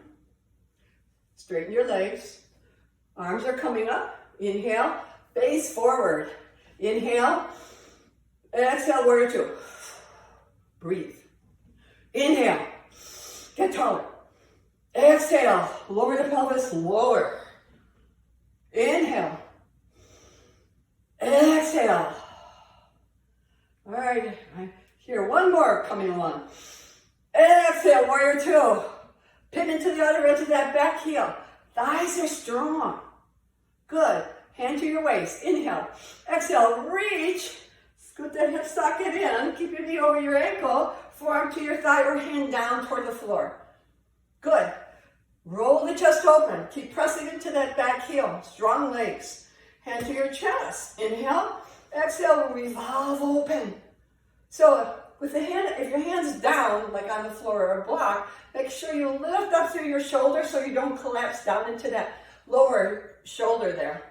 Straighten your legs. Arms are coming up. Inhale, face forward. Inhale, exhale, warrior two. Breathe. Inhale, get taller. Exhale, lower the pelvis, lower. Inhale. Exhale. All right, here, one more coming along. Exhale, warrior two. Pivot to the other edge of that back heel. Thighs are strong. Good. Hand to your waist. Inhale. Exhale, reach. Scoot that hip socket in. Keep your knee over your ankle. Forearm to your thigh or hand down toward the floor. Good. Roll the chest open. Keep pressing into that back heel. Strong legs. Hand to your chest. Inhale. Exhale, revolve open. So with the hand, if your hand's down, like on the floor or a block, make sure you lift up through your shoulder so you don't collapse down into that lower shoulder there.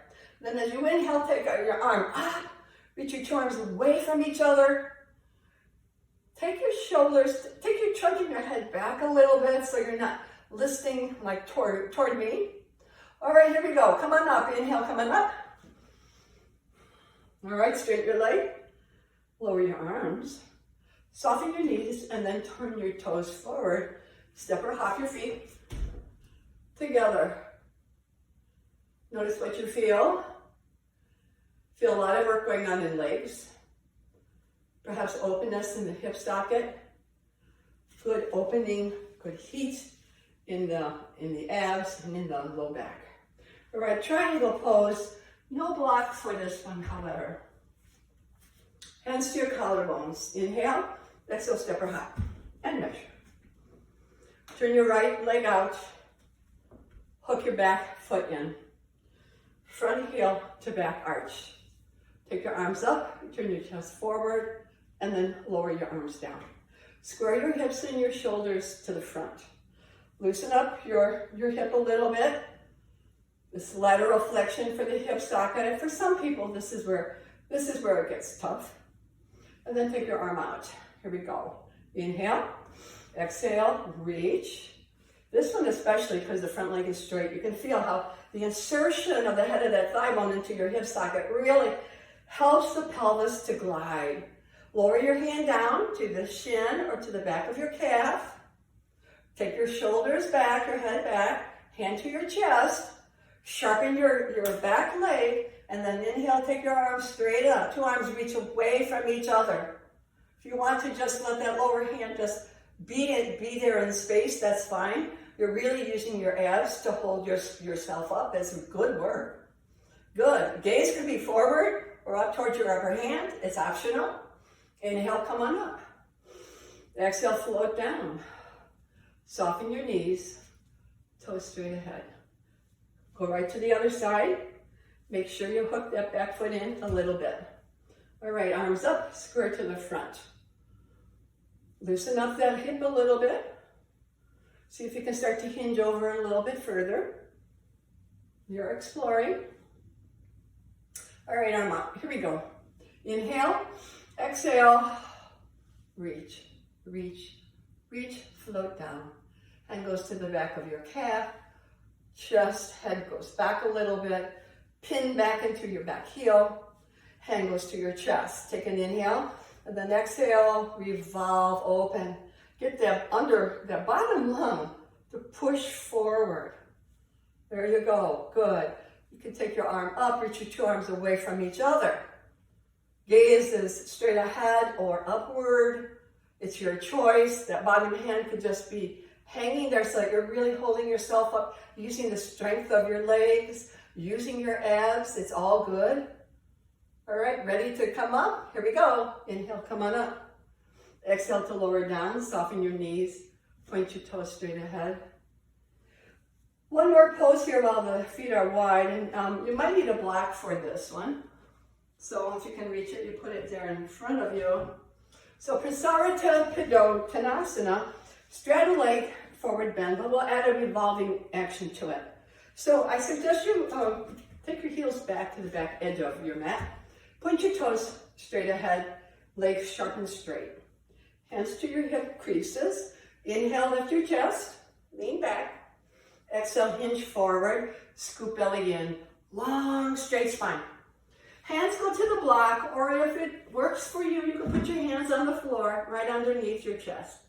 Then as you inhale, take out your arm up. Reach your two arms away from each other. Take your shoulders, trudging your head back a little bit so you're not listing like toward me. All right, here we go. Come on up. Inhale, come on up. All right, straighten your leg. Lower your arms. Soften your knees and then turn your toes forward. Step or hop your feet together. Notice what you feel. Feel a lot of work going on in legs. Perhaps openness in the hip socket. Good opening, good heat in the abs and in the low back. All right, triangle pose. No block for this one, however. Hands to your collarbones. Inhale, exhale, step or hop, and measure. Turn your right leg out. Hook your back foot in. Front heel to back arch. Take your arms up, turn your chest forward, and then lower your arms down. Square your hips and your shoulders to the front. Loosen up your hip a little bit. This lateral flexion for the hip socket, and for some people, this is where it gets tough. And then take your arm out. Here we go. Inhale, exhale, reach. This one especially, because the front leg is straight, you can feel how the insertion of the head of that thigh bone into your hip socket really helps the pelvis to glide. Lower your hand down to the shin or to the back of your calf. Take your shoulders back, your head back, hand to your chest. Sharpen your back leg, and then inhale, take your arms straight up. Two arms reach away from each other. If you want to just let that lower hand just be there in space, that's fine. You're really using your abs to hold yourself up. That's good work. Good. Gaze could be forward or up towards your upper hand. It's optional. Inhale, come on up. Exhale, float down. Soften your knees. Toes straight ahead. Go right to the other side. Make sure you hook that back foot in a little bit. All right, arms up, square to the front. Loosen up that hip a little bit. See if you can start to hinge over a little bit further. You're exploring. All right, arm up. Here we go. Inhale, exhale, reach, reach, reach, float down. Hand goes to the back of your calf. Chest, head goes back a little bit. Pin back into your back heel. Hand goes to your chest. Take an inhale, and then exhale, revolve open. Get that bottom lung to push forward. There you go, good. You can take your arm up, reach your two arms away from each other. Gaze is straight ahead or upward. It's your choice. That bottom hand could just be hanging there so that you're really holding yourself up, using the strength of your legs, using your abs. It's all good. All right, ready to come up? Here we go. Inhale, come on up. Exhale to lower down, soften your knees, point your toes straight ahead. One more pose here while the feet are wide, and you might need a block for this one. So if you can reach it, you put it there in front of you. So Prasarita Padottanasana, straddle leg, forward bend, but we'll add a revolving action to it. So I suggest you take your heels back to the back edge of your mat. Point your toes straight ahead, legs sharp and straight. Hands to your hip creases. Inhale, lift your chest, lean back. Exhale, hinge forward, scoop belly in, long, straight spine. Hands go to the block, or if it works for you, you can put your hands on the floor right underneath your chest.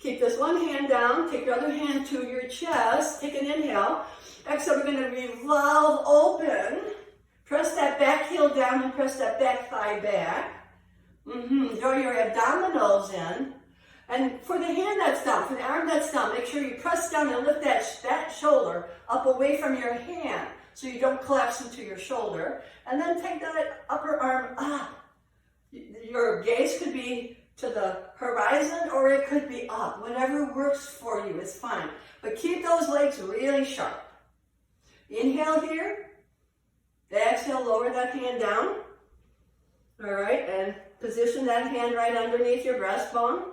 Keep this one hand down, take your other hand to your chest, take an inhale. Exhale, we're going to revolve open. Press that back heel down and press that back thigh back. Draw your abdominals in. And for the hand that's down, for the arm that's down, make sure you press down and lift that shoulder up away from your hand so you don't collapse into your shoulder. And then take that upper arm up. Your gaze could be to the horizon or it could be up. Whatever works for you is fine. But keep those legs really sharp. Inhale here. Exhale, lower that hand down. All right, and position that hand right underneath your breastbone.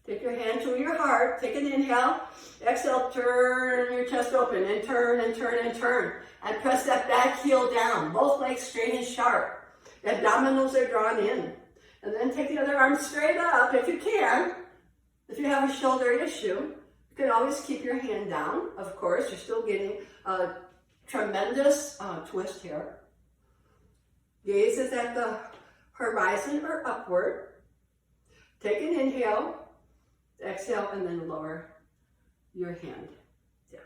Take your hand to your heart. Take an inhale. Exhale, turn your chest open and turn and turn and turn. And press that back heel down. Both legs straight and sharp. Abdominals are drawn in. And then take the other arm straight up if you can. If you have a shoulder issue, you can always keep your hand down. Of course, you're still getting a tremendous twist here. Gaze is at the horizon or upward. Take an inhale. Exhale, and then lower your hand down.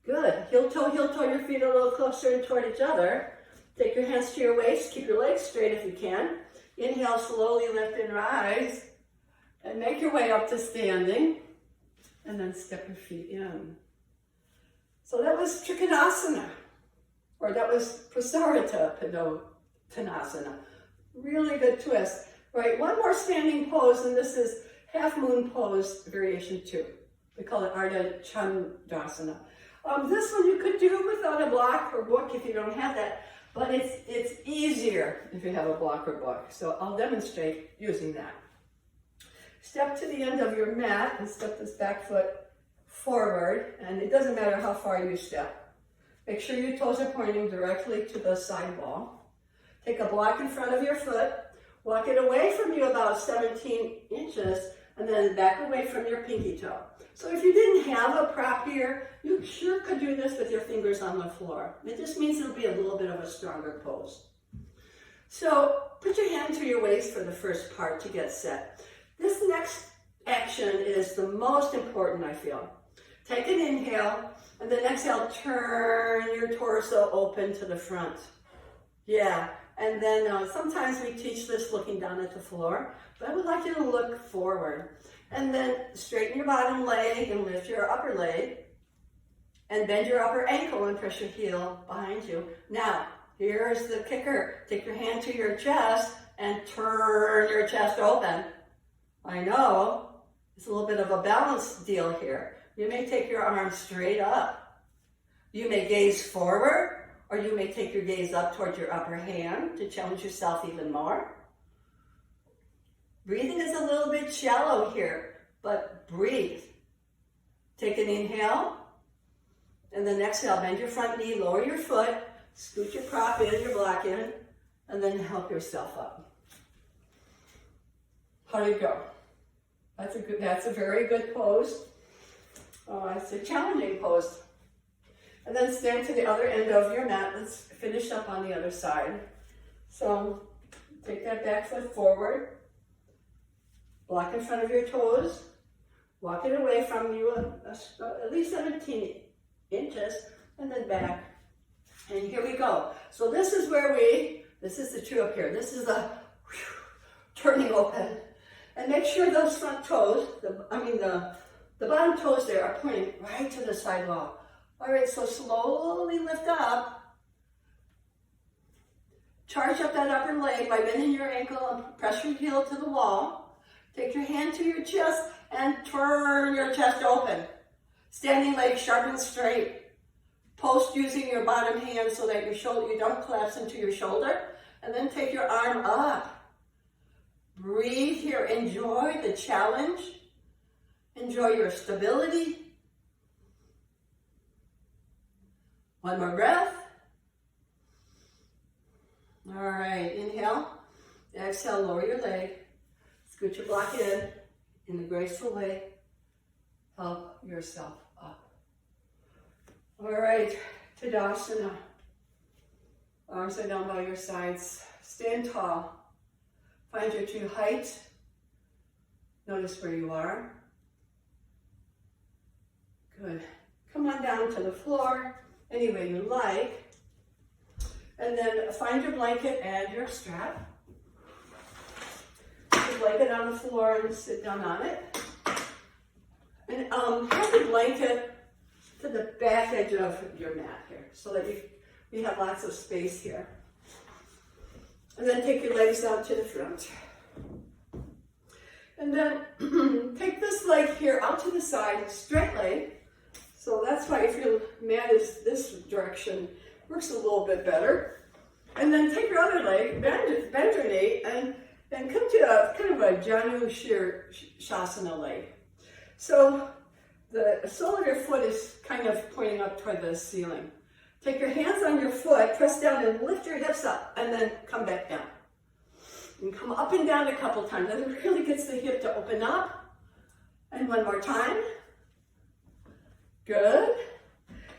Good. Heel toe, your feet a little closer toward each other. Take your hands to your waist. Keep your legs straight if you can. Inhale, slowly lift and rise. And make your way up to standing. And then step your feet in. So that was Trikonasana. Or that was Prasarita Padottanasana. Really good twist. Right, one more standing pose, and this is half moon pose variation 2. We call it Ardha Chandrasana. This one you could do without a block or book if you don't have that, but it's easier if you have a block or book. So I'll demonstrate using that. Step to the end of your mat and step this back foot forward, and it doesn't matter how far you step. Make sure your toes are pointing directly to the side wall. Take a block in front of your foot, walk it away from you about 17 inches, and then back away from your pinky toe. So if you didn't have a prop here, you sure could do this with your fingers on the floor. It just means it'll be a little bit of a stronger pose. So put your hand to your waist for the first part to get set. This next action is the most important, I feel. Take an inhale, and then exhale, turn your torso open to the front. Yeah. And then sometimes we teach this looking down at the floor, but I would like you to look forward. And then straighten your bottom leg and lift your upper leg. And bend your upper ankle and press your heel behind you. Now, here's the kicker. Take your hand to your chest and turn your chest open. I know, it's a little bit of a balance deal here. You may take your arms straight up. You may gaze forward. Or you may take your gaze up towards your upper hand to challenge yourself even more. Breathing is a little bit shallow here, but breathe. Take an inhale, and then exhale. Bend your front knee, lower your foot, scoot your prop in, your block in, and then help yourself up. How do you go? That's a very good pose. It's a challenging pose. And then stand to the other end of your mat. Let's finish up on the other side. So take that back foot forward. Block in front of your toes. Walk it away from you at least 17 inches. And then back. And here we go. So this is where this is the two up here. This is the turning open. And make sure those front toes, the bottom toes there are pointing right to the side wall. All right, so slowly lift up. Charge up that upper leg by bending your ankle and press your heel to the wall. Take your hand to your chest and turn your chest open. Standing leg sharp and straight. Post using your bottom hand so that you don't collapse into your shoulder. And then take your arm up. Breathe here. Enjoy the challenge. Enjoy your stability. One more breath. All right, inhale. Exhale, lower your leg. Scoot your block in a graceful way. Help yourself up. All right, Tadasana. Arms are down by your sides. Stand tall. Find your true height. Notice where you are. Good. Come on down to the floor, any way you like. And then find your blanket and your strap. Put the blanket on the floor and sit down on it. And have the blanket to the back edge of your mat here so that you have lots of space here. And then take your legs out to the front. And then take this leg here out to the side, straight leg. So that's why if your mat is this direction, works a little bit better. And then take your other leg, bend your knee, and come to a kind of a Janu Shirshasana leg. So the sole of your foot is kind of pointing up toward the ceiling. Take your hands on your foot, press down and lift your hips up, and then come back down. And come up and down a couple times. That really gets the hip to open up. And one more time. Good.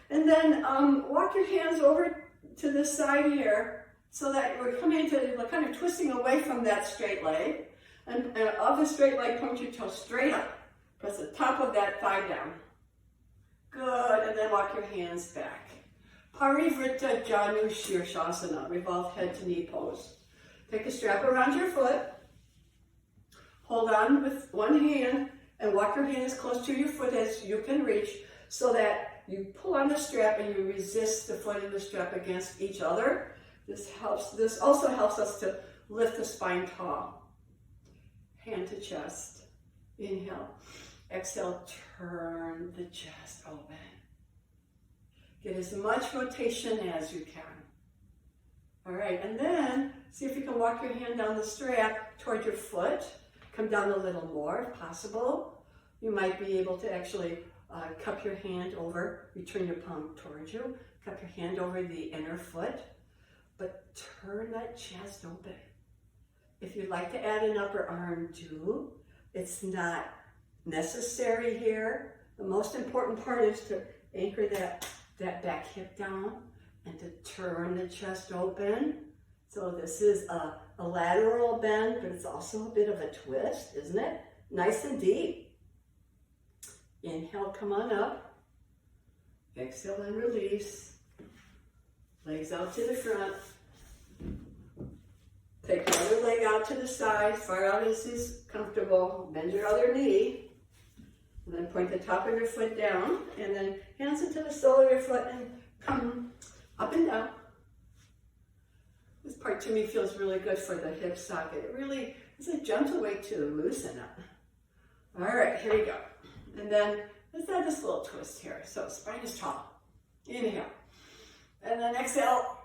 And then walk your hands over to this side here so that we're coming into kind of twisting away from that straight leg. And of the straight leg, point your toe straight up. Press the top of that thigh down. Good. And then walk your hands back. Parivrtta Janu Shirshasana, revolve head to knee pose. Take a strap around your foot. Hold on with one hand and walk your hand as close to your foot as you can reach so that you pull on the strap and you resist the foot and the strap against each other. This also helps us to lift the spine tall. Hand to chest. Inhale. Exhale, turn the chest open. Get as much rotation as you can. All right, and then see if you can walk your hand down the strap toward your foot. Come down a little more if possible. You might be able to actually cup your hand over, return your palm towards you, cup your hand over the inner foot, but turn that chest open. If you'd like to add an upper arm, do. It's not necessary here. The most important part is to anchor that back hip down and to turn the chest open. So this is a lateral bend, but it's also a bit of a twist, isn't it? Nice and deep. Inhale, come on up. Exhale and release. Legs out to the front. Take the other leg out to the side, far out as is comfortable. Bend your other knee. And then point the top of your foot down. And then hands into the sole of your foot and come up and down. This part to me feels really good for the hip socket. It really is a gentle way to loosen up. All right, here we go. And then let's add this little twist here. So spine is tall. Inhale. And then exhale.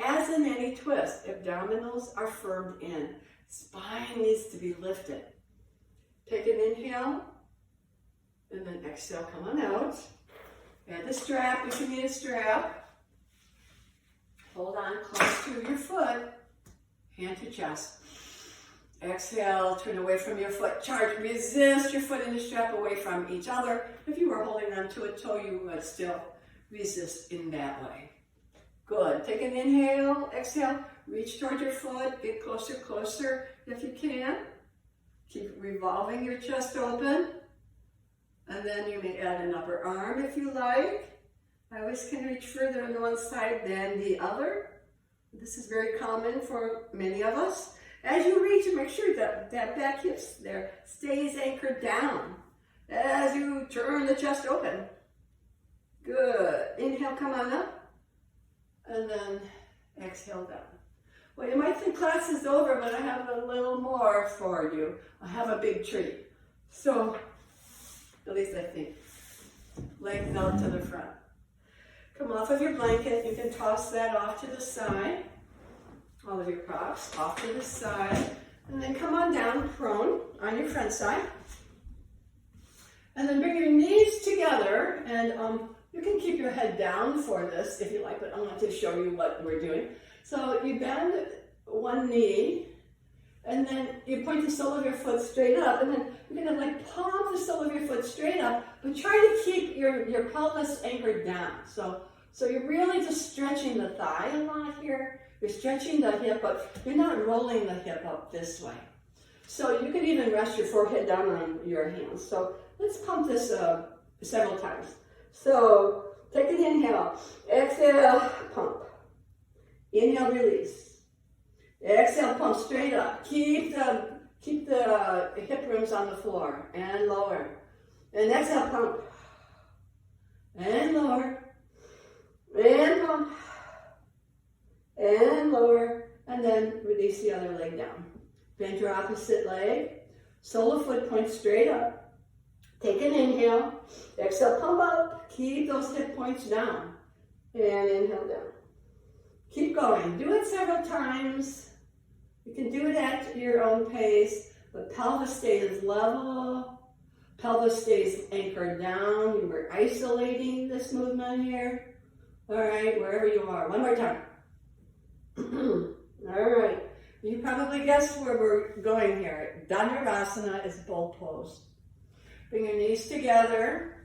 As in any twist, abdominals are firmed in. Spine needs to be lifted. Take an inhale. And then exhale, come on out. Add the strap if you need a strap. Hold on close to your foot. Hand to chest. Exhale, turn away from your foot. Charge, resist your foot and the strap away from each other. If you were holding on to a toe, you would still resist in that way. Good. Take an inhale, exhale, reach toward your foot, get closer, closer if you can. Keep revolving your chest open. And then you may add an upper arm if you like. I always can reach further on one side than the other. This is very common for many of us. As you reach, make sure that back hip there stays anchored down as you turn the chest open. Good. Inhale, come on up. And then exhale down. Well, you might think class is over, but I have a little more for you. I have a big treat. So, at least I think. Legs out to the front. Come off of your blanket. You can toss that off to the side. All of your props off to the side. And then come on down prone on your front side. And then bring your knees together. And you can keep your head down for this if you like, but I want to show you what we're doing. So you bend one knee And then you point the sole of your foot straight up, and then you're gonna like palm the sole of your foot straight up, but try to keep your pelvis anchored down. So you're really just stretching the thigh a lot here. You're stretching the hip up. You're not rolling the hip up this way. So you can even rest your forehead down on your hands. So let's pump this several times. So take an inhale, exhale, pump. Inhale, release. Exhale, pump straight up. Keep the hip rims on the floor and lower. And exhale, pump. And lower. And pump. And lower. And then release the other leg down. Bend your opposite leg. Sole of foot points straight up. Take an inhale. Exhale, pump up. Keep those hip points down. And inhale down. Keep going. Do it several times. You can do it at your own pace, but pelvis stays level. Pelvis stays anchored down. You were isolating this movement here. All right, wherever you are. One more time. All right. You probably guessed where we're going here. Dhanurasana is bowl pose. Bring your knees together.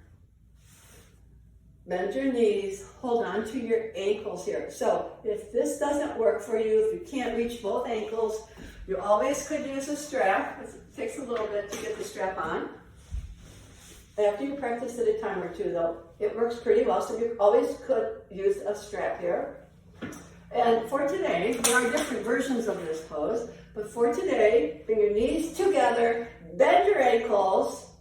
Bend your knees, hold on to your ankles here. So if this doesn't work for you, if you can't reach both ankles, you always could use a strap. It takes a little bit to get the strap on. After you practice it a time or two though, it works pretty well, so you always could use a strap here. And for today, there are different versions of this pose, but for today, bring your knees together, bend your ankles,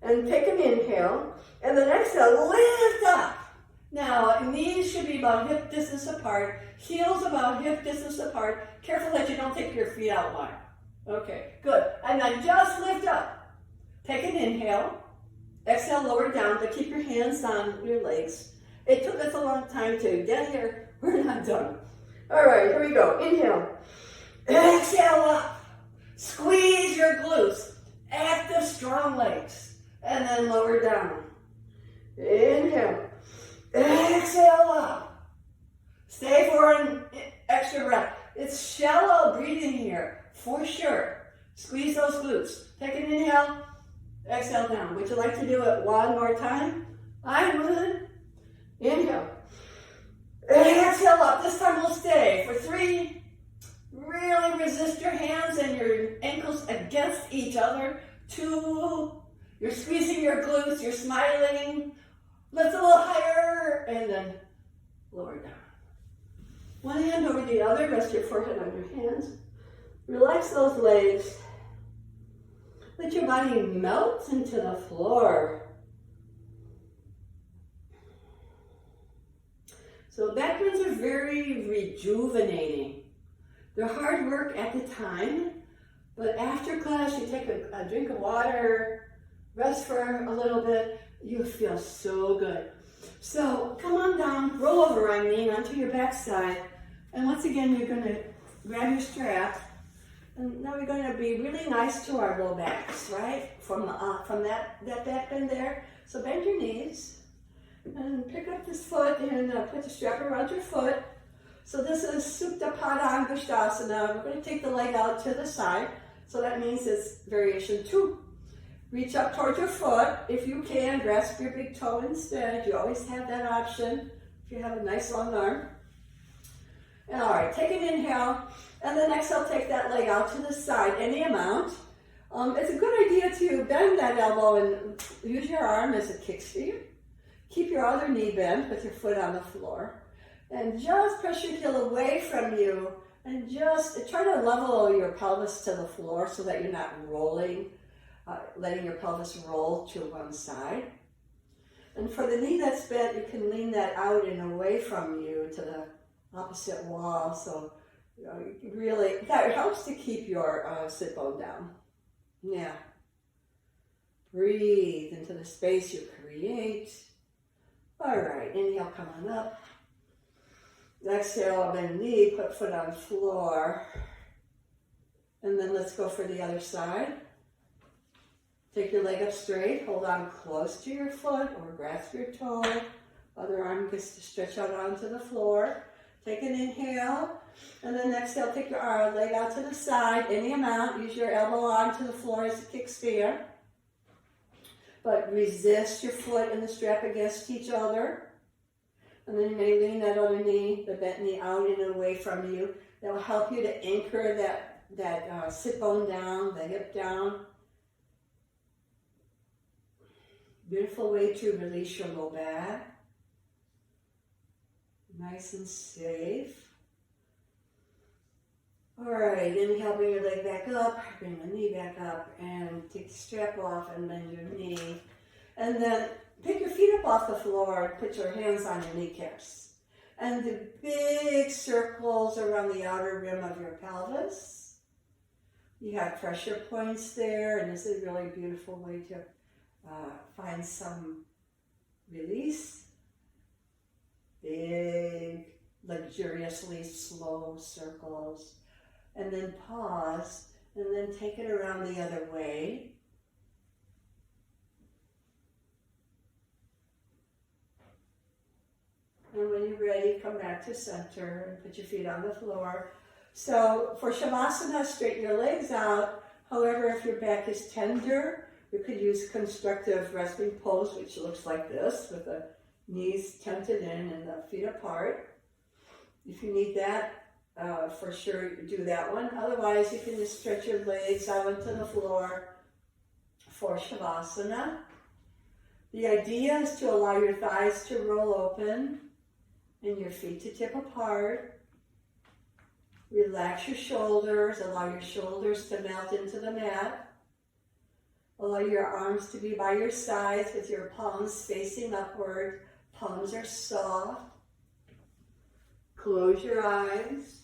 and take an inhale. And then exhale, lift up. Now, knees should be about hip distance apart, heels about hip distance apart. Careful that you don't take your feet out wide. Okay, good. And then just lift up. Take an inhale. Exhale, lower down, but keep your hands on your legs. It took us a long time to get here. We're not done. All right, here we go. Inhale. Exhale up. Squeeze your glutes. Active, strong legs. And then lower down. Inhale. Exhale up. Stay for an extra breath. It's shallow breathing here, for sure. Squeeze those glutes. Take an inhale. Exhale down. Would you like to do it one more time? I would. Inhale. Exhale up. This time we'll stay for 3. Really resist your hands and your ankles against each other. 2. You're squeezing your glutes. You're smiling. Lift a little higher. And then lower down. One hand over the other. Rest your forehead on your hands. Relax those legs. Let your body melt into the floor. So back bends are very rejuvenating. They're hard work at the time, but after class you take a drink of water, rest for a little bit, you feel so good. So come on down, roll over on me onto your backside, and once again you're going to grab your strap, and now we're going to be really nice to our low backs, right? From that back bend there. So bend your knees. And pick up this foot and put the strap around your foot. So this is Supta Pada Angushtasana. We're going to take the leg out to the side. So that means it's variation 2. Reach up towards your foot. If you can, grasp your big toe instead. You always have that option if you have a nice long arm. And all right, take an inhale. And then exhale, take that leg out to the side, any amount. It's a good idea to bend that elbow and use your arm as a kickstand. Keep your other knee bent with your foot on the floor. And just press your heel away from you and just try to level your pelvis to the floor so that you're not rolling, letting your pelvis roll to one side. And for the knee that's bent, you can lean that out and away from you to the opposite wall. So really, that helps to keep your sit bone down. Yeah. Breathe into the space you create. All right, inhale, come on up. Exhale, bend knee, put foot on floor. And then let's go for the other side. Take your leg up straight, hold on close to your foot or grasp your toe. Other arm gets to stretch out onto the floor. Take an inhale, and then exhale, take your leg out to the side, any amount. Use your elbow onto the floor as a kickstand. But resist your foot and the strap against each other. And then you may lean that other knee, the bent knee, out and away from you. That will help you to anchor that sit bone down, the hip down. Beautiful way to release your low back. Nice and safe. All right, inhale, bring your leg back up, bring the knee back up, and take the strap off and bend your knee. And then pick your feet up off the floor and put your hands on your kneecaps. And the big circles around the outer rim of your pelvis. You have pressure points there, and this is a really beautiful way to find some release. Big, luxuriously slow circles. And then pause, and then take it around the other way. And when you're ready, come back to center and put your feet on the floor. So for Shavasana, straighten your legs out. However, if your back is tender, you could use constructive resting pose, which looks like this, with the knees tented in and the feet apart. If you need that, for sure do that one. Otherwise, you can just stretch your legs out onto the floor for Shavasana. The idea is to allow your thighs to roll open and your feet to tip apart. Relax your shoulders, allow your shoulders to melt into the mat. Allow your arms to be by your sides with your palms facing upward. Palms are soft. Close your eyes.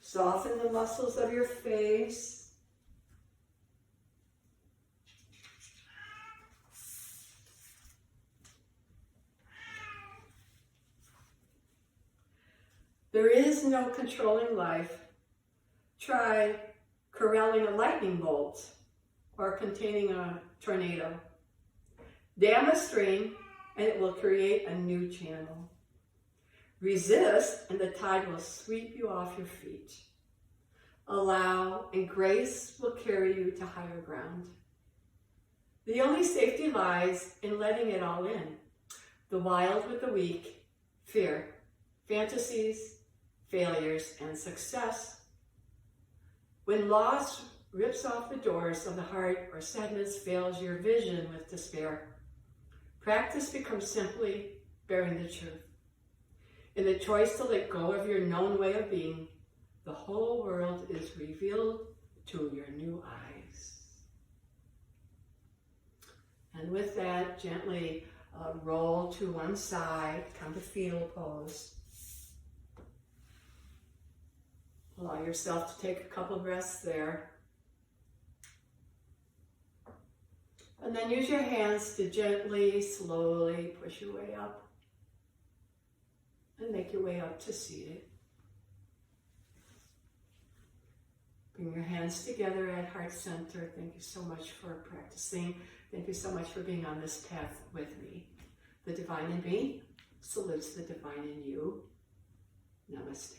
Soften the muscles of your face. There is no controlling life. Try corralling a lightning bolt or containing a tornado. Dam a stream and it will create a new channel. Resist and the tide will sweep you off your feet. Allow and grace will carry you to higher ground. The only safety lies in letting it all in. The wild with the weak, fear, fantasies, failures, and success. When loss rips off the doors of the heart or sadness veils your vision with despair, practice becomes simply bearing the truth. In the choice to let go of your known way of being, the whole world is revealed to your new eyes. And with that, gently roll to one side, come to fetal pose. Allow yourself to take a couple breaths there. And then use your hands to gently, slowly push your way up. And make your way up to seated. Bring your hands together at heart center. Thank you so much for practicing. Thank you so much for being on this path with me. The divine in me salutes the divine in you. Namaste.